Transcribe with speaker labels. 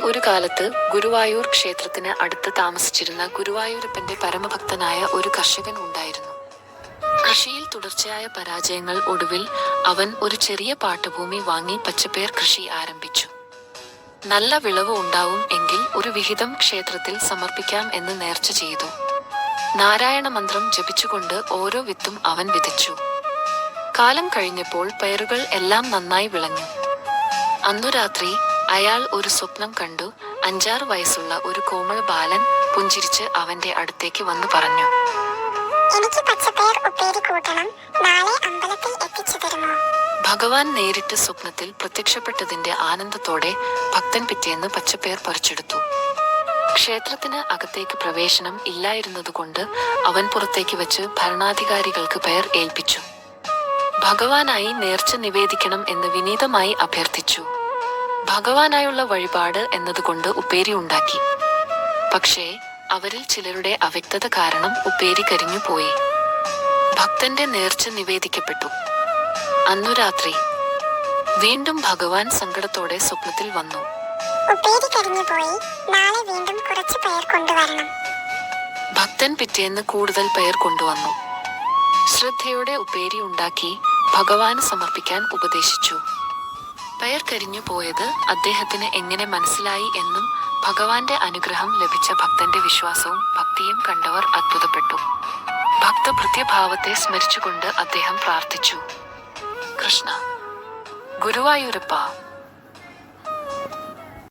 Speaker 1: ഒരു കാലത്ത് ഗുരുവായൂർ ക്ഷേത്രത്തിന് അടുത്ത് താമസിച്ചിരുന്ന ഗുരുവായൂരപ്പന്റെ പരമഭക്തനായ ഒരു കർഷകൻ ഉണ്ടായിരുന്നു. കൃഷിയിൽ തുടർച്ചയായ പരാജയങ്ങൾ ഒടുവിൽ അവൻ ഒരു ചെറിയ പാട്ടഭൂമി വാങ്ങി പച്ചപ്പയർ കൃഷി ആരംഭിച്ചു. നല്ല വിളവ് ഉണ്ടാവും എങ്കിൽ ഒരു വിഹിതം ക്ഷേത്രത്തിൽ സമർപ്പിക്കാം എന്ന് നേർച്ച ചെയ്തു. നാരായണ മന്ത്രം ജപിച്ചുകൊണ്ട് ഓരോ വിത്തും അവൻ വിതച്ചു. കാലം കഴിഞ്ഞപ്പോൾ പയറുകൾ എല്ലാം നന്നായി വിളഞ്ഞു. അന്നു രാത്രി അയാൾ ഒരു സ്വപ്നം കണ്ടു. 5-6 വയസ്സുള്ള ഒരു കോമള ബാലൻ പുഞ്ചിരിച്ച് അവന്റെ അടുത്തേക്ക് വന്നു പറഞ്ഞു,
Speaker 2: എനിക്ക് പച്ചപ്പയർ ഉപ്പേരി കൂട്ടണം, നാളെ അമ്പലത്തിൽ എത്തിച്ചു തരുമോ?
Speaker 1: ഭഗവാൻ നേരിട്ട് സ്വപ്നത്തിൽ പ്രത്യക്ഷപ്പെട്ടതിന്റെ ആനന്ദത്തോടെ ഭക്തൻ പിറ്റേന്ന് പച്ചപ്പയർ പറിച്ചെടുത്തു. ക്ഷേത്രത്തിന് അകത്തേക്ക് പ്രവേശനം ഇല്ലായിരുന്നതുകൊണ്ട് അവൻ പുറത്തേക്ക് വെച്ച് ഭരണാധികാരികൾക്ക് പയർ ഏൽപ്പിച്ചു. ഭഗവാനായി നേർച്ച നിവേദിക്കണം എന്ന് വിനീതമായി അഭ്യർത്ഥിച്ചു. ഭഗവാനായുള്ള വഴിപാട് എന്നതുകൊണ്ട് ഉപ്പേരി ഉണ്ടാക്കി. പക്ഷേ അവരിൽ ചിലരുടെ അവ്യക്തത കാരണം ഉപ്പേരി കരിഞ്ഞുപോയി. ഭക്തന്റെ നേർച്ച നിവേദിക്കപ്പെട്ടു. അന്നു രാത്രി വീണ്ടും ഭഗവാൻ സങ്കടത്തോടെ സ്വപ്നത്തിൽ വന്നു.
Speaker 2: ഉപ്പേരി കരിഞ്ഞുപോയി, നാളെ വീണ്ടും കുറച്ച് പയർ കൊണ്ടുവരണം.
Speaker 1: ഭക്തൻ പിറ്റേന്ന് കൂടുതൽ പയർ കൊണ്ടുവന്നു. ശ്രദ്ധയോടെ ഉപ്പേരി ഉണ്ടാക്കി ഭഗവാന് സമർപ്പിക്കാൻ ഉപദേശിച്ചു. പയർ കരിഞ്ഞു പോയത് അദ്ദേഹത്തിന് എങ്ങനെ മനസ്സിലായി എന്നും ഭഗവാന്റെ അനുഗ്രഹം ലഭിച്ച ഭക്തന്റെ വിശ്വാസവും ഭക്തിയും കണ്ടവർ അത്ഭുതപ്പെട്ടു. ഭക്തഭൃത്യഭാവത്തെ സ്മരിച്ചുകൊണ്ട് അദ്ദേഹം പ്രാർത്ഥിച്ചു, കൃഷ്ണ, ഗുരുവായൂരപ്പ,